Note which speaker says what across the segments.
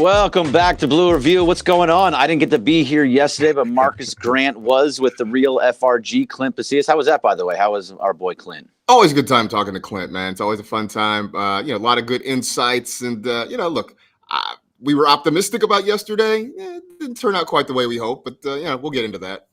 Speaker 1: Welcome back to Blue Review. What's going on? I didn't get to be here yesterday, but Marcus Grant was with the real FRG, Clint Pasillas. How was that, by the way? How was our boy Clint?
Speaker 2: Always a good time talking to Clint, man. It's always a fun time. A lot of good insights. And, look, we were optimistic about yesterday. It didn't turn out quite the way we hoped, but, we'll get into that.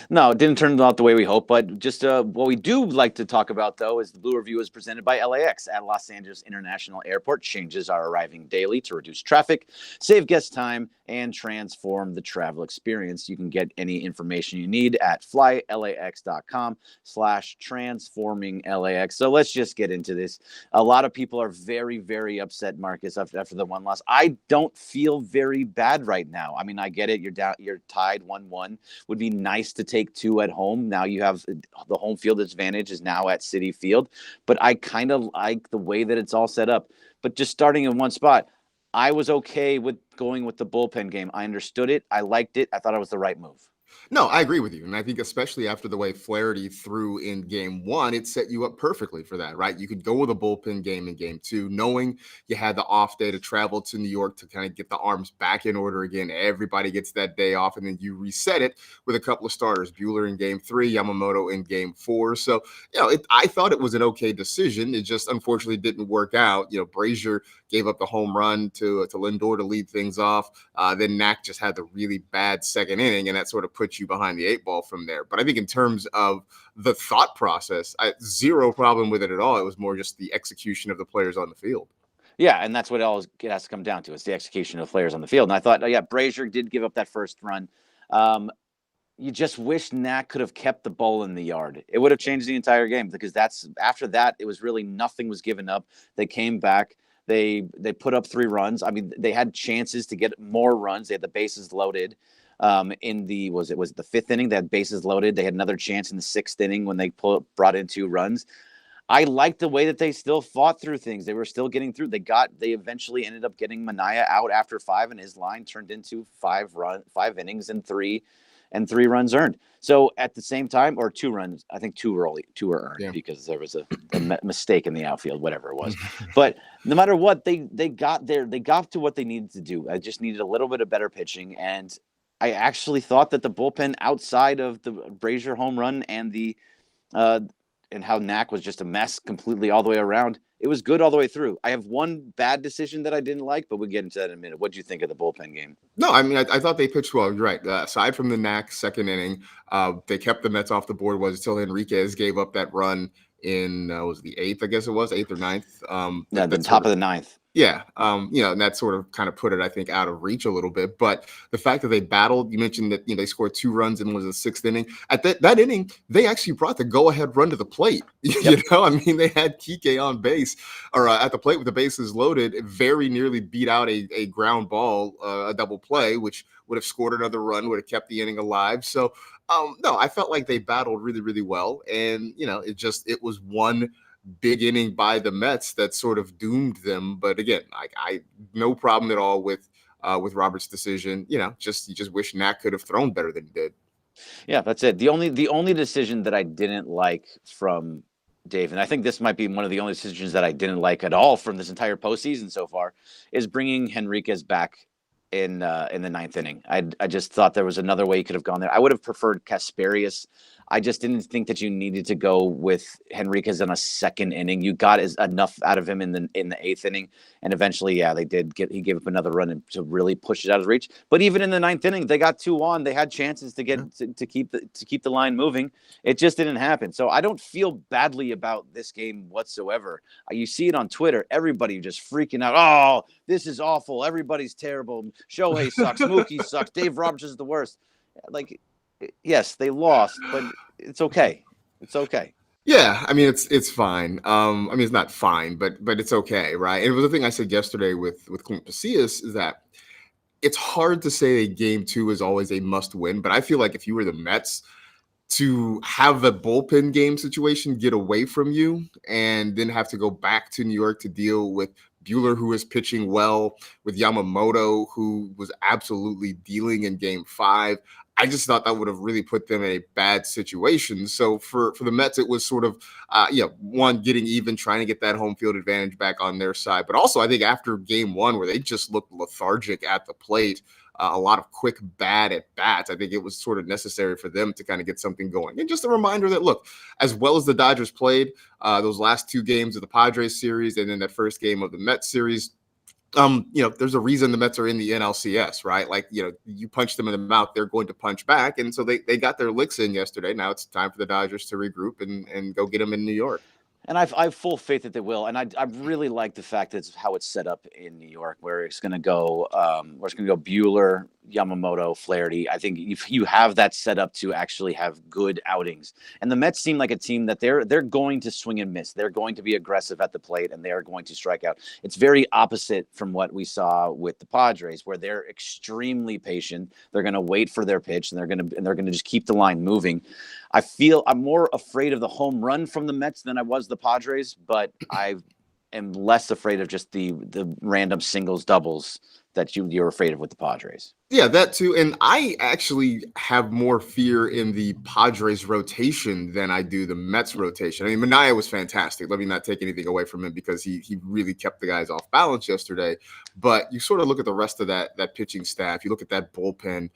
Speaker 1: No, it didn't turn out the way we hoped, but just what we do like to talk about, though, is the Blue Review is presented by LAX at Los Angeles International Airport. Changes are arriving daily to reduce traffic, save guest time, and transform the travel experience. You can get any information you need at flylax.com/transforminglax. So let's just get into this. A lot of people are very, very upset, Marcus, after the one loss. I don't feel very bad right now. I mean, I get it. You're tied 1-1. Would be nice to take 2 at home. Now you have the home field advantage is now at Citi Field, but I kind of like the way that it's all set up. But just starting in one spot, I was okay with going with the bullpen game. I understood it. I liked it. I thought it was the right move.
Speaker 2: No, I agree with you. And I think especially after the way Flaherty threw in game 1, it set you up perfectly for that, right? You could go with a bullpen game in game 2, knowing you had the off day to travel to New York to kind of get the arms back in order again. Everybody gets that day off, and then you reset it with a couple of starters, Buehler in game 3, Yamamoto in game 4. So, I thought it was an okay decision. It just unfortunately didn't work out. Brazier gave up the home run to Lindor to lead things off. Then Knack just had the really bad second inning, and that sort of put you behind the 8 ball from there. But I think in terms of the thought process, zero problem with it at all. It was more just the execution of the players on the field.
Speaker 1: Yeah, and that's what it has to come down to. It's the execution of the players on the field. And I thought, Brazier did give up that first run. You just wish Knack could have kept the ball in the yard. It would have changed the entire game, because after that, it was really nothing was given up. They came back. They put up 3 runs. I mean, they had chances to get more runs. They had the bases loaded. In the was it the 5th inning, they had bases loaded. They had another chance in the 6th inning when they brought in 2 runs. I liked the way that they still fought through things. They were still getting through. They eventually ended up getting Manaea out after 5, and his line turned into 5 innings and 3 runs earned. So at the same time, or 2 runs, I think 2 were earned, because there was a mistake in the outfield, whatever it was. But no matter what, they got there. They got to what they needed to do. I just needed a little bit of better pitching, and I actually thought that the bullpen, outside of the Brazier home run and and how Knack was just a mess completely all the way around, it was good all the way through. I have one bad decision that I didn't like, but we'll get into that in a minute. What do you think of the bullpen game?
Speaker 2: No, I mean, I thought they pitched well. You're right. Aside from the Knack second inning, they kept the Mets off the board until Enriquez gave up that run in, was the 8th, I guess it was, 8th or 9th.
Speaker 1: The top of the 9th.
Speaker 2: Yeah. And that sort of kind of put it, I think, out of reach a little bit. But the fact that they battled, you mentioned that, they scored 2 runs in the 6th inning. At that inning, they actually brought the go-ahead run to the plate.
Speaker 1: Yep.
Speaker 2: They had Kike on base or at the plate with the bases loaded, very nearly beat out a ground ball, a double play, which would have scored another run, would have kept the inning alive. So, no, I felt like they battled really, really well. And, it was one big inning by the Mets that sort of doomed them. But again, I no problem at all with Robert's decision. You just wish Knack could have thrown better than he did.
Speaker 1: Yeah, that's it. The only decision that I didn't like from Dave, and I think this might be one of the only decisions that I didn't like at all from this entire postseason so far, is bringing Henriquez back in the 9th inning. I just thought there was another way you could have gone there. I would have preferred Casparius. I just didn't think that you needed to go with Henriquez in a 2nd inning. You got enough out of him in the 8th inning, and eventually, he gave up another run to really push it out of reach. But even in the 9th inning, they got 2 on. They had chances to get to keep the line moving. It just didn't happen. So I don't feel badly about this game whatsoever. You see it on Twitter, everybody just freaking out. Oh, this is awful. Everybody's terrible. Shohei sucks. Mookie sucks. Dave Roberts is the worst. Like, yes, they lost, but it's okay. It's okay.
Speaker 2: Yeah, I mean, it's fine. It's not fine, but it's okay, right? And it was the thing I said yesterday with Clint Pasillas is that it's hard to say a game 2 is always a must win, but I feel like if you were the Mets, to have the bullpen game situation get away from you and then have to go back to New York to deal with Buehler, who is pitching well, with Yamamoto, who was absolutely dealing in game 5. I just thought that would have really put them in a bad situation. So for the Mets, it was sort of, one, getting even, trying to get that home field advantage back on their side. But also, I think after game one, where they just looked lethargic at the plate, a lot of quick bad at bats, I think it was sort of necessary for them to kind of get something going. And just a reminder that, look, as well as the Dodgers played those last two games of the Padres series and then that first game of the Mets series, there's a reason the Mets are in the NLCS, right? Like, you punch them in the mouth, they're going to punch back. And so they got their licks in yesterday. Now it's time for the Dodgers to regroup and go get them in New York.
Speaker 1: And I have full faith that they will. And I really like the fact that it's how it's set up in New York, where it's going to go, Buehler, Yamamoto, Flaherty. I think if you have that set up to actually have good outings, and the Mets seem like a team that they're going to swing and miss. They're going to be aggressive at the plate, and they are going to strike out. It's very opposite from what we saw with the Padres, where they're extremely patient. They're going to wait for their pitch, and they're going to just keep the line moving. I feel I'm more afraid of the home run from the Mets than I was the Padres, but I am less afraid of just the random singles, doubles that you're afraid of with the Padres.
Speaker 2: Yeah, that too. And I actually have more fear in the Padres rotation than I do the Mets rotation. I mean, Manaea was fantastic. Let me not take anything away from him because he really kept the guys off balance yesterday. But you sort of look at the rest of that pitching staff. You look at that bullpen.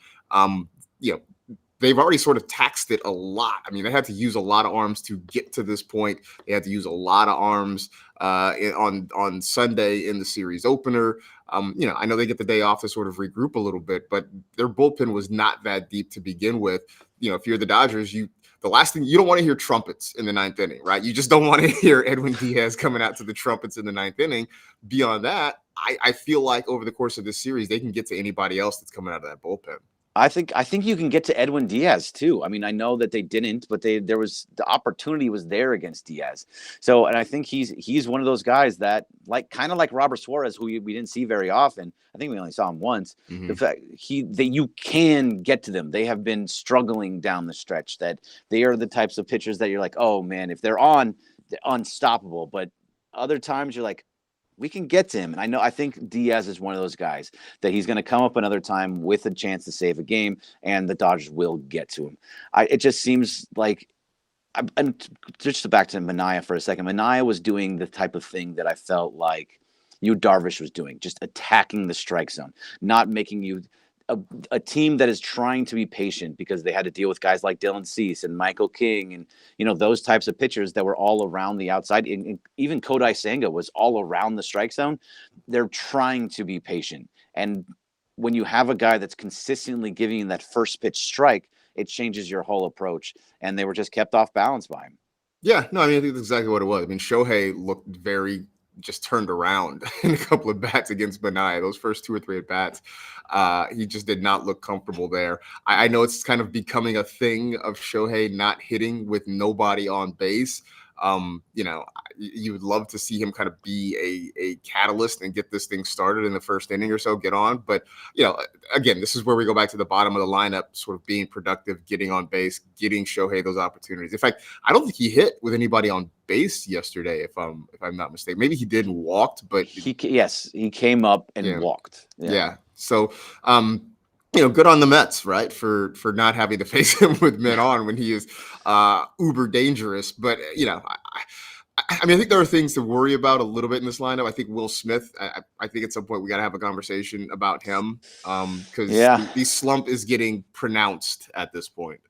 Speaker 2: They've already sort of taxed it a lot. I mean, they had to use a lot of arms to get to this point. They had to use a lot of arms on Sunday in the series opener. I know they get the day off to sort of regroup a little bit, but their bullpen was not that deep to begin with. If you're the Dodgers, the last thing, you don't want to hear trumpets in the ninth inning, right? You just don't want to hear Edwin Diaz coming out to the trumpets in the ninth inning. Beyond that, I feel like over the course of this series, they can get to anybody else that's coming out of that bullpen.
Speaker 1: I think you can get to Edwin Diaz too. I mean, I know that they didn't, but there was the opportunity was there against Diaz. So, and I think he's one of those guys that kind of like Robert Suarez, who we didn't see very often. I think we only saw him once. Mm-hmm. The fact that you can get to them. They have been struggling down the stretch. That they are the types of pitchers that you're like, oh man, if they're on, they're unstoppable. But other times you're like, we can get to him. And I think Diaz is one of those guys that he's going to come up another time with a chance to save a game, and the Dodgers will get to him. It just seems like, and just back to Manaea for a second, Manaea was doing the type of thing that I felt like Darvish was doing, just attacking the strike zone, not making you a team that is trying to be patient because they had to deal with guys like Dylan Cease and Michael King and those types of pitchers that were all around the outside. And even Kodai Senga was all around the strike zone. They're trying to be patient. And when you have a guy that's consistently giving you that first pitch strike, it changes your whole approach. And they were just kept off balance by him.
Speaker 2: Yeah, no, I mean, I think that's exactly what it was. I mean, Shohei looked very just turned around in a couple of bats against Manaea. Those first 2 or 3 at bats, he just did not look comfortable there. I know it's kind of becoming a thing of Shohei not hitting with nobody on base. You would love to see him kind of be a catalyst and get this thing started in the first inning or so, get on. But, again, this is where we go back to the bottom of the lineup, sort of being productive, getting on base, getting Shohei those opportunities. In fact, I don't think he hit with anybody on base yesterday, if I'm not mistaken. Maybe he did and walked, but
Speaker 1: he came up and walked.
Speaker 2: Yeah. So, good on the Mets, right, for not having to face him with men on when he is uber dangerous. But, I mean, I think there are things to worry about a little bit in this lineup. I think Will Smith, I think at some point we got to have a conversation about him because the slump is getting pronounced at this point.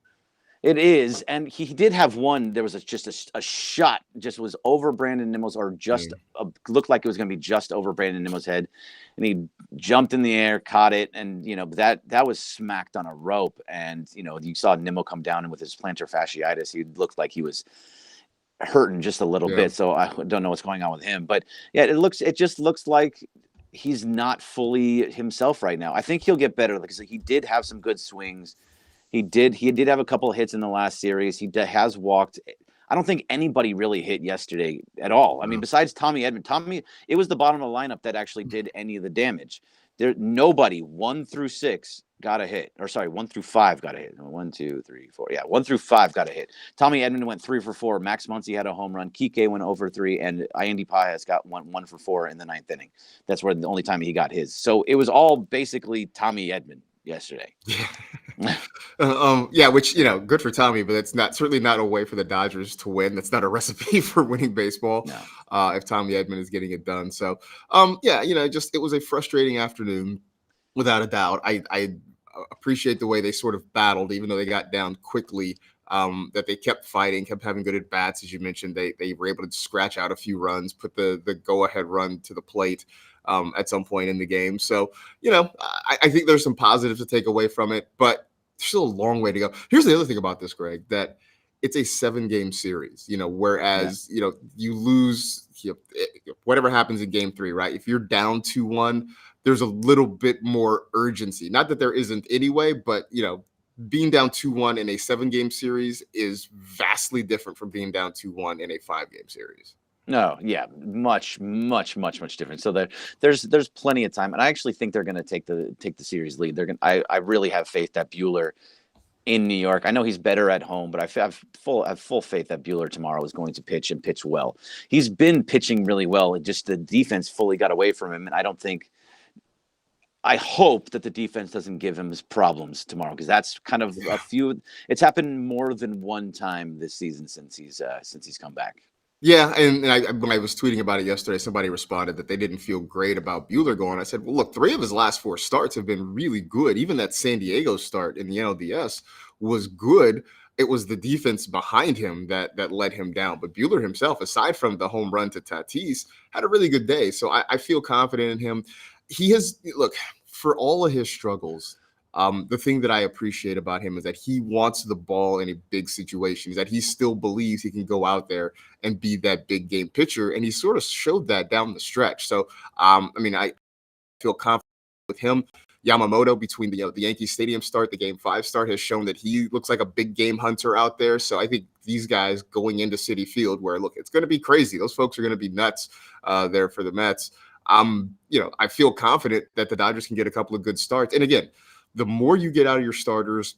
Speaker 1: It is, and he did have one. There was just a shot, just was over Brandon Nimmo's, or just looked like it was going to be just over Brandon Nimmo's head, and he jumped in the air, caught it, and that was smacked on a rope, and you saw Nimmo come down, and with his plantar fasciitis, he looked like he was hurting just a little bit. So I don't know what's going on with him, but yeah, it just looks like he's not fully himself right now. I think he'll get better because he did have some good swings. He did have a couple of hits in the last series. He has walked. I don't think anybody really hit yesterday at all. I mean, besides Tommy Edman. It was the bottom of the lineup that actually did any of the damage. Nobody 1 through 6 got a hit. Or sorry, 1 through 5 got a hit. 1, 2, 3, 4. Yeah, 1 through 5 got a hit. Tommy Edman went 3 for 4. Max Muncy had a home run. Kike went over 3, and Andy Paez got 1 for 4 in the 9th inning. That's where the only time he got his. So it was all basically Tommy Edman yesterday.
Speaker 2: Yeah, which good for Tommy, but it's not certainly not a way for the Dodgers to win. That's not a recipe for winning baseball.
Speaker 1: No.
Speaker 2: If Tommy Edman is getting it done, so yeah, just it was a frustrating afternoon without a doubt. I appreciate the way they sort of battled, even though they got down quickly. That they kept fighting, kept having good at bats, as you mentioned. They were able to scratch out a few runs, put the go ahead run to the plate at some point in the game. So I think there's some positives to take away from it, but there's still a long way to go. Here's the other thing about this, Greg, that it's a 7-game series. Whereas you lose whatever happens in Game 3, right? If you're down 2-1, there's a little bit more urgency. Not that there isn't anyway, but being down 2-1 in a 7-game series is vastly different from being down 2-1 in a 5-game series.
Speaker 1: No, yeah, much different. So there's plenty of time, and I actually think they're going to take the series lead. They're going. I really have faith that Buehler in New York. I know he's better at home, but I have full faith that Buehler tomorrow is going to pitch and pitch well. He's been pitching really well. Just the defense fully got away from him, and I hope that the defense doesn't give him his problems tomorrow, because that's kind of it's happened more than one time this season since he's come back.
Speaker 2: Yeah, and when I was tweeting about it yesterday, somebody responded that they didn't feel great about Buehler going. I said, well, look, 3 of his last 4 starts have been really good. Even that San Diego start in the NLDS was good. It was the defense behind him that let him down. But Buehler himself, aside from the home run to Tatis, had a really good day. So I feel confident in him. Look, for all of his struggles, the thing that I appreciate about him is that he wants the ball in a big situation, is that he still believes he can go out there and be that big game pitcher. And he sort of showed that down the stretch. So, I feel confident with him. Yamamoto, between the Yankee Stadium start, the Game 5 start, has shown that he looks like a big game hunter out there. So I think these guys going into Citi Field, where, look, it's going to be crazy. Those folks are going to be nuts there for the Mets. I feel confident that the Dodgers can get a couple of good starts. And again, the more you get out of your starters,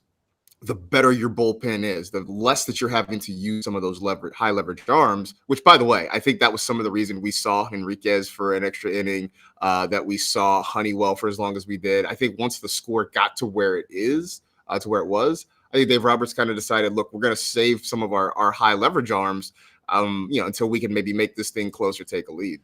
Speaker 2: the better your bullpen is, the less that you're having to use some of those high leverage arms, which, by the way, I think that was some of the reason we saw Enriquez for an extra inning, that we saw Honeywell for as long as we did. I think once the score got to where it is, to where it was, I think Dave Roberts kind of decided, look, we're going to save some of our high leverage arms, until we can maybe make this thing closer, take a lead.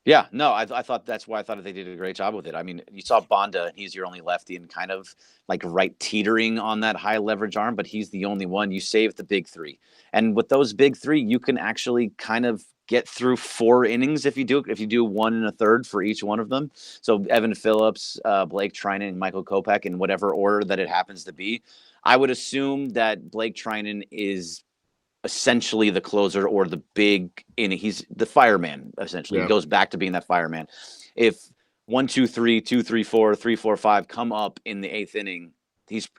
Speaker 1: Yeah, no, I thought that's why I thought they did a great job with it. I mean, you saw Bonda, and he's your only lefty and kind of like right teetering on that high leverage arm, but he's the only one. You save the big 3. And with those big 3, you can actually kind of get through 4 innings if you do 1 1/3 for each one of them. So Evan Phillips, Blake Trinan, and Michael Kopech, in whatever order that it happens to be. I would assume that Blake Trinan is essentially the closer, or the big inning. He's the fireman, essentially.
Speaker 2: Yeah.
Speaker 1: He goes back to being that fireman. If 1, 2, 3, 2, 3, 4, 3, 4, 5 come up in the 8th inning,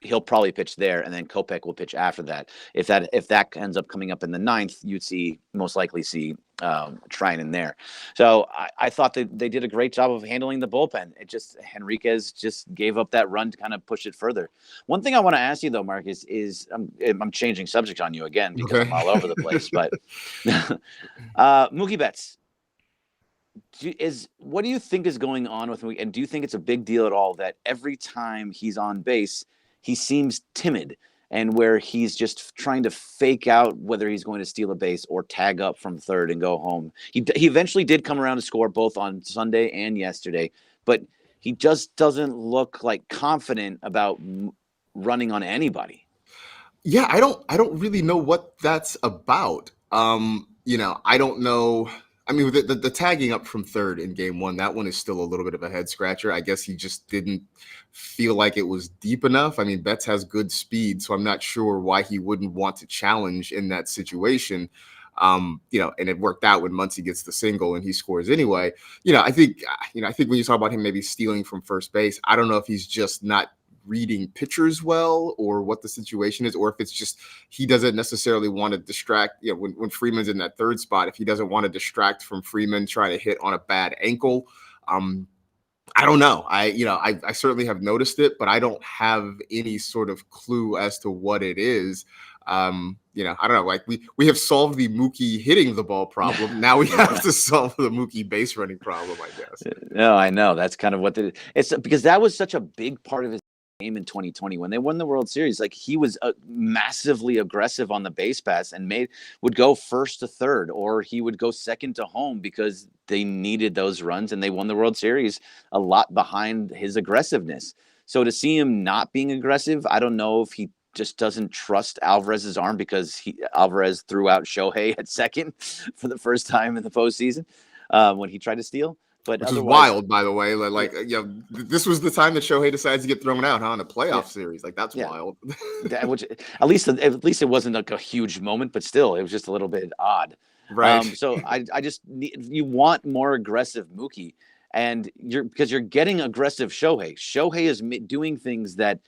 Speaker 1: he'll probably pitch there, and then Kopech will pitch after that. If that ends up coming up in the 9th, you'd most likely see Trinan there. So I thought that they did a great job of handling the bullpen. Henriquez just gave up that run to kind of push it further. One thing I want to ask you though, Marcus, is I'm changing subject on you again because I'm all over the place, but Mookie Betts. What do you think is going on with Mookie? And do you think it's a big deal at all that every time he's on base, he seems timid, and where he's just trying to fake out whether he's going to steal a base or tag up from third and go home? He eventually did come around to score both on Sunday and yesterday, but he just doesn't look like confident about running on anybody.
Speaker 2: Yeah, I don't really know what that's about. I don't know. I mean, the tagging up from third in Game 1, that one is still a little bit of a head scratcher. I guess he just didn't feel like it was deep enough. I mean, Betts has good speed, so I'm not sure why he wouldn't want to challenge in that situation. And it worked out when Muncy gets the single and he scores anyway. I think when you talk about him maybe stealing from first base, I don't know if he's just not reading pitchers well, or what the situation is, or if it's just he doesn't necessarily want to distract. When Freeman's in that third spot, if he doesn't want to distract from Freeman trying to hit on a bad ankle, I don't know. I certainly have noticed it, but I don't have any sort of clue as to what it is. I don't know. Like we have solved the Mookie hitting the ball problem. Now we have to solve the Mookie base running problem, I guess.
Speaker 1: No, I know. That's kind of what it's because that was such a big part of his game in 2020 when they won the World Series. Like, he was massively aggressive on the base pass and would go first to third, or he would go second to home because they needed those runs, and they won the World Series a lot behind his aggressiveness. So to see him not being aggressive, I don't know if he just doesn't trust Alvarez's arm, because Alvarez threw out Shohei at second for the first time in the postseason when he tried to steal. But
Speaker 2: which is wild, by the way. Like, this was the time that Shohei decides to get thrown out, in a playoff series. Like, that's wild.
Speaker 1: Which at least it wasn't like a huge moment, but still, it was just a little bit odd.
Speaker 2: Right.
Speaker 1: So I just you want more aggressive Mookie, and because you're getting aggressive Shohei. Shohei is doing things that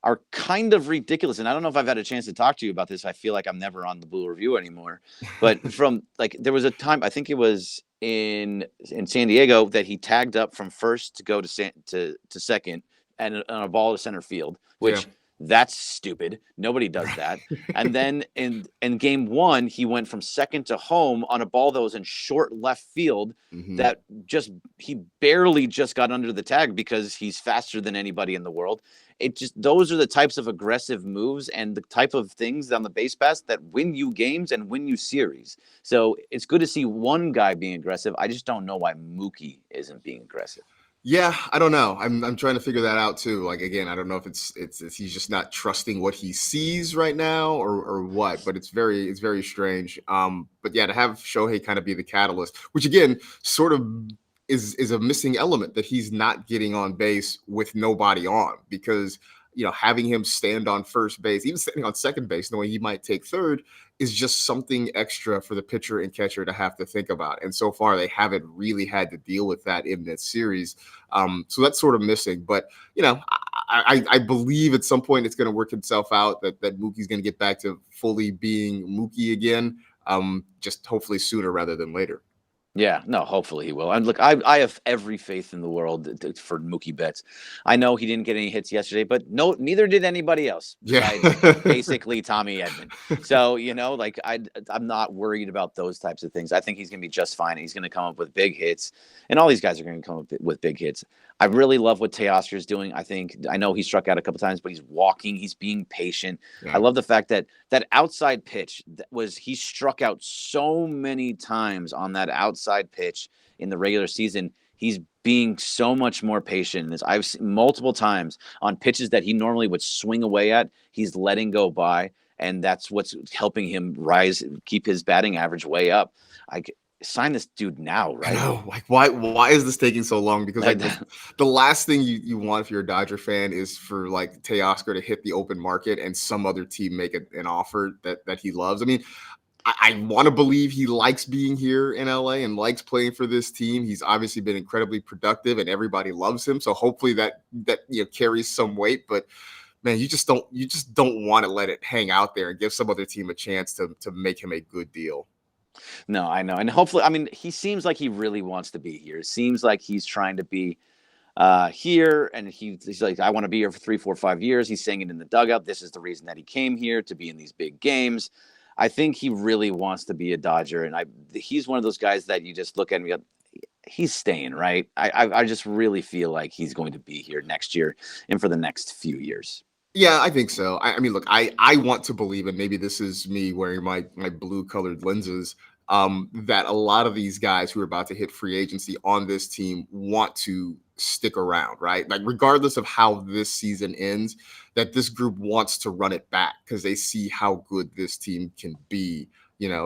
Speaker 1: are kind of ridiculous. And I don't know if I've had a chance to talk to you about this. I feel like I'm never on the Blue Review anymore. But from there was a time, I think it was in San Diego, that he tagged up from first to go to second and on a ball to center field, which that's stupid. Nobody does that. And then in game one, he went from second to home on a ball that was in short left field that he barely just got under the tag because he's faster than anybody in the world. Those are the types of aggressive moves and the type of things on the base pass that win you games and win you series. So it's good to see one guy being aggressive. I just don't know why Mookie isn't being aggressive.
Speaker 2: Yeah, I don't know. I'm trying to figure that out too. Like, again, I don't know if it's he's just not trusting what he sees right now or what, but it's very strange. But yeah, to have Shohei kind of be the catalyst, which again sort of is a missing element, that he's not getting on base with nobody on, because having him stand on first base, even standing on second base, knowing he might take third, is just something extra for the pitcher and catcher to have to think about. And so far, they haven't really had to deal with that in this series. So that's sort of missing. But, I believe at some point it's going to work itself out, that Mookie's going to get back to fully being Mookie again, just hopefully sooner rather than later.
Speaker 1: Yeah, no, hopefully he will. And look, I have every faith in the world for Mookie Betts. I know he didn't get any hits yesterday, but neither did anybody else besides basically Tommy Edman. So, I'm not worried about those types of things. I think he's going to be just fine. He's going to come up with big hits, and all these guys are going to come up with big hits. I really love what Teoscar is doing. I know he struck out a couple times, but he's walking. He's being patient. Yeah. I love the fact that outside pitch he struck out so many times on that outside pitch in the regular season. He's being so much more patient. I've seen multiple times on pitches that he normally would swing away at, he's letting go by, and that's what's helping him keep his batting average way up. Sign this dude now, right?
Speaker 2: No, like why is this taking so long? Because the last thing you want if you're a Dodger fan is for Teoscar to hit the open market and some other team make an offer that he loves. I mean, I want to believe he likes being here in LA and likes playing for this team. He's obviously been incredibly productive and everybody loves him. So hopefully that carries some weight, but man, you just don't want to let it hang out there and give some other team a chance to make him a good deal.
Speaker 1: No, I know. And hopefully, he seems like he really wants to be here. It seems like he's trying to be here, and he's like, I want to be here for 3, 4, 5 years. He's saying it in the dugout. This is the reason that he came here, to be in these big games. I think he really wants to be a Dodger, and he's one of those guys that you just look at and go, he's staying, right? I just really feel like he's going to be here next year and for the next few years.
Speaker 2: Yeah, I think so. I mean, look, I want to believe, and maybe this is me wearing my blue-colored lenses, that a lot of these guys who are about to hit free agency on this team want to stick around, right? Like, regardless of how this season ends, that this group wants to run it back because they see how good this team can be.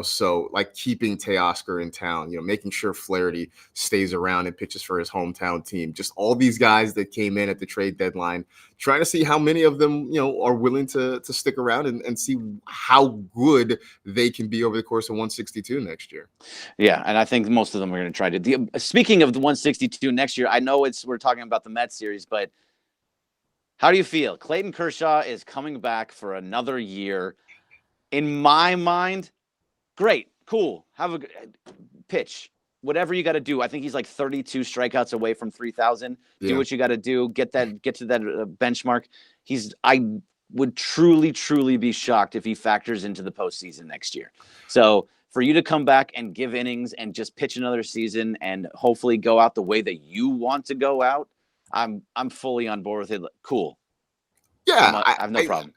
Speaker 2: So keeping Teoscar in town, making sure Flaherty stays around and pitches for his hometown team. Just all these guys that came in at the trade deadline, trying to see how many of them, are willing to stick around and see how good they can be over the course of 162 next year.
Speaker 1: Yeah, and I think most of them are going to try to. Speaking of the 162 next year, I know we're talking about the Mets series, but how do you feel? Clayton Kershaw is coming back for another year. In my mind, great, cool. Have a good pitch. Whatever you got to do. I think he's like 32 strikeouts away from 3,000. Yeah. Do what you got to do. Get to that benchmark. I would truly, truly be shocked if he factors into the postseason next year. So for you to come back and give innings and just pitch another season and hopefully go out the way that you want to go out, I'm fully on board with it. Cool.
Speaker 2: Yeah,
Speaker 1: I have no problem.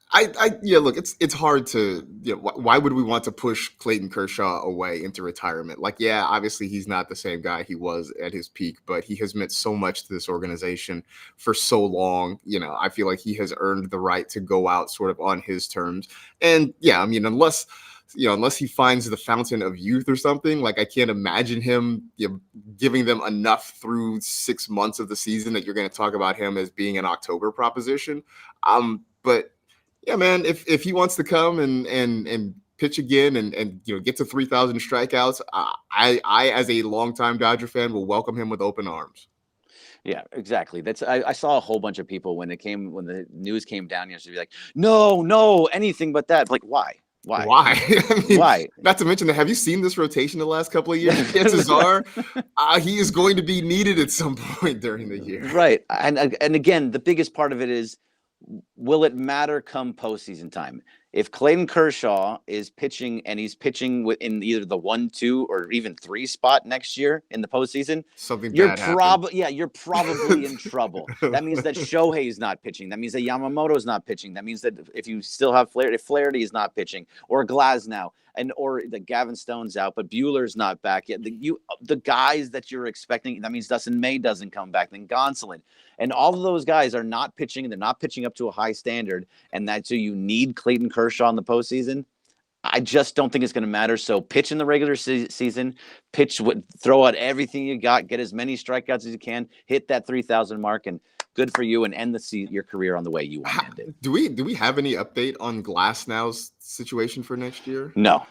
Speaker 2: Yeah, look, it's hard to, why would we want to push Clayton Kershaw away into retirement? Like, yeah, obviously he's not the same guy he was at his peak, but he has meant so much to this organization for so long. I feel like he has earned the right to go out sort of on his terms. And yeah, I mean, unless he finds the fountain of youth or something, like I can't imagine him giving them enough through 6 months of the season that you're going to talk about him as being an October proposition. But yeah, man, if he wants to come and pitch again and get to 3,000 strikeouts, I as a longtime Dodger fan will welcome him with open arms.
Speaker 1: Yeah, exactly. I saw a whole bunch of people when the news came down yesterday, like, no, anything but that. Like, why?
Speaker 2: Why? I mean,
Speaker 1: why?
Speaker 2: Not to mention that, have you seen this rotation the last couple of years? Chances are he is going to be needed at some point during the year.
Speaker 1: Right. And again, the biggest part of it is, will it matter come postseason time? If Clayton Kershaw is pitching and he's pitching in either the 1, 2, or even 3 spot next year in the postseason, you're probably in trouble. That means that Shohei's not pitching. That means that Yamamoto's not pitching. That means that if you still have if Flaherty is not pitching, or Glasnow, or the Gavin Stone's out, but Buehler's not back yet. The guys that you're expecting, that means Dustin May doesn't come back, then Gonsolin. And all of those guys are not pitching, and they're not pitching up to a high standard. And that's so you need Clayton Kershaw in the postseason. I just don't think it's going to matter. So pitch in the regular season, throw out everything you got, get as many strikeouts as you can, hit that 3,000 mark, and good for you, and end your career on the way you want to end it.
Speaker 2: Do we have any update on Glasnow's situation for next year?
Speaker 1: No.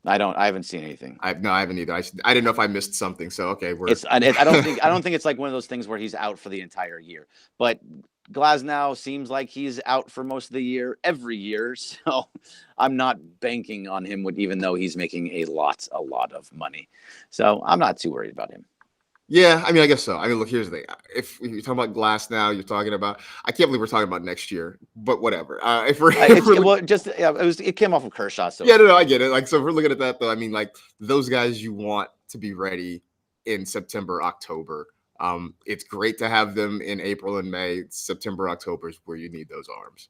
Speaker 1: I haven't seen anything.
Speaker 2: I haven't either. I didn't know if I missed something. So okay,
Speaker 1: I don't think it's like one of those things where he's out for the entire year. But Glasnow seems like he's out for most of the year every year. So I'm not banking on him, even though he's making a lot of money. So I'm not too worried about him.
Speaker 2: Yeah, I mean, I guess so. I mean, look, here's the thing. If you're talking about Glasnow, you're talking about, I can't believe we're talking about next year, but whatever.
Speaker 1: It came off of Kershaw. So
Speaker 2: yeah, no, I get it. Like, so if we're looking at that though, I mean, like those guys you want to be ready in September, October. It's great to have them in April and May. September, October is where you need those arms.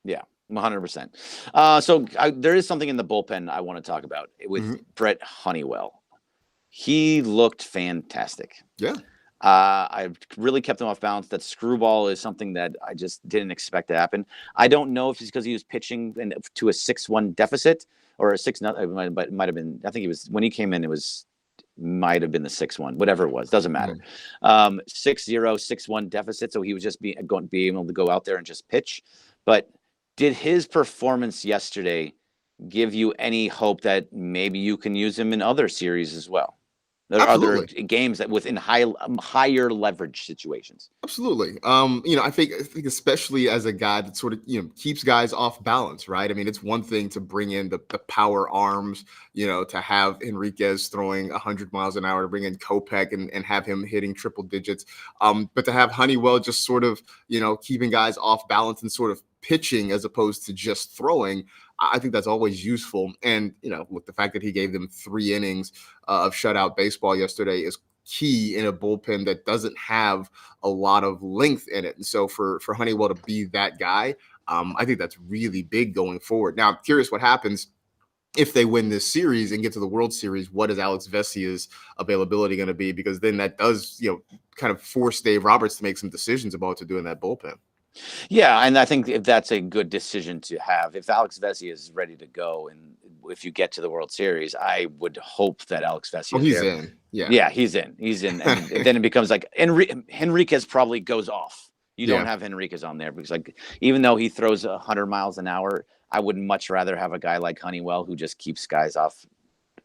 Speaker 1: Yeah, 100%. So there is something in the bullpen I want to talk about with Brett Honeywell. He looked fantastic.
Speaker 2: Yeah.
Speaker 1: I really kept him off balance. That screwball is something that I just didn't expect to happen. I don't know if it's because he was pitching to a 6-1 deficit or a 6-0, but it might have been. I think he was, when he came in, might have been the 6-1, whatever it was. Doesn't matter. 6-0, 6-1 deficit. So he was just be able to go out there and just pitch. But did his performance yesterday give you any hope that maybe you can use him in other series as well? There are other games that within higher leverage situations.
Speaker 2: Absolutely. I think especially as a guy that sort of, keeps guys off balance, right? I mean, it's one thing to bring in the power arms, to have Enriquez throwing 100 miles an hour, to bring in Kopech and have him hitting triple digits. But to have Honeywell just sort of, keeping guys off balance and sort of pitching as opposed to just throwing, I think that's always useful. And, look, the fact that he gave them 3 innings of shutout baseball yesterday is key in a bullpen that doesn't have a lot of length in it. And so for Honeywell to be that guy, I think that's really big going forward. Now, I'm curious what happens if they win this series and get to the World Series. What is Alex Vesia's availability going to be? Because then that does, kind of force Dave Roberts to make some decisions about what to do in that bullpen.
Speaker 1: Yeah, and I think if that's a good decision to have, if Alex Vesia is ready to go, and if you get to the World Series, I would hope that Alex Vesia is
Speaker 2: he's
Speaker 1: there.
Speaker 2: In. Yeah.
Speaker 1: Yeah, he's in. And then it becomes like Henriquez probably goes off. You don't have Henriquez on there because, like, even though he throws 100 miles an hour, I would much rather have a guy like Honeywell who just keeps guys off,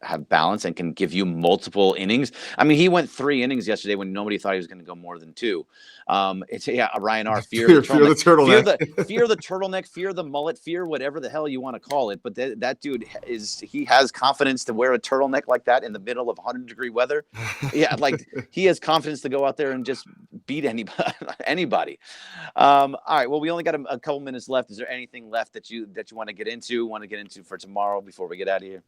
Speaker 1: have balance, and can give you multiple innings. I mean, he went 3 innings yesterday when nobody thought he was going to go more than 2. Ryan R. Fear the turtleneck, fear the turtleneck, fear the mullet, fear whatever the hell you want to call it. But that dude he has confidence to wear a turtleneck like that in the middle of 100-degree weather. Yeah, like he has confidence to go out there and just beat anybody. All right. Well, we only got a couple minutes left. Is there anything left that you want to get into? Want to get into for tomorrow before we get out of here?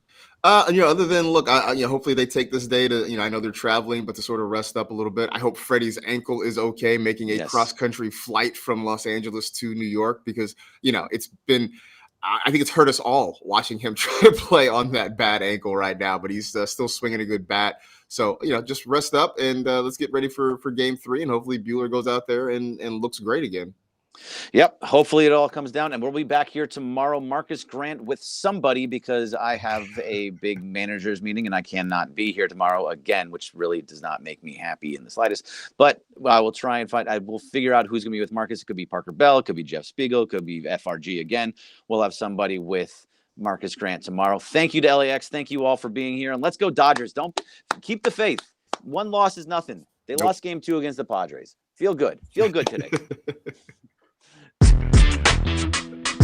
Speaker 2: Other other than look, hopefully they take this day to, I know they're traveling, but to sort of rest up a little bit. I hope Freddie's ankle is okay, making a cross-country flight from Los Angeles to New York, because, it's been, I think it's hurt us all watching him try to play on that bad ankle right now, but he's still swinging a good bat. So, just rest up and let's get ready for game 3. And hopefully Buehler goes out there and looks great again.
Speaker 1: Yep. Hopefully it all comes down, and we'll be back here tomorrow, Marcus Grant, with somebody, because I have a big managers meeting and I cannot be here tomorrow again, which really does not make me happy in the slightest. But I will try and I will figure out who's going to be with Marcus. It could be Parker Bell, it could be Jeff Spiegel, it could be FRG again. We'll have somebody with Marcus Grant tomorrow. Thank you to LAX. Thank you all for being here, and let's go Dodgers. Don't keep the faith. One loss is nothing. They lost game 2 against the Padres. Feel good. Feel good today.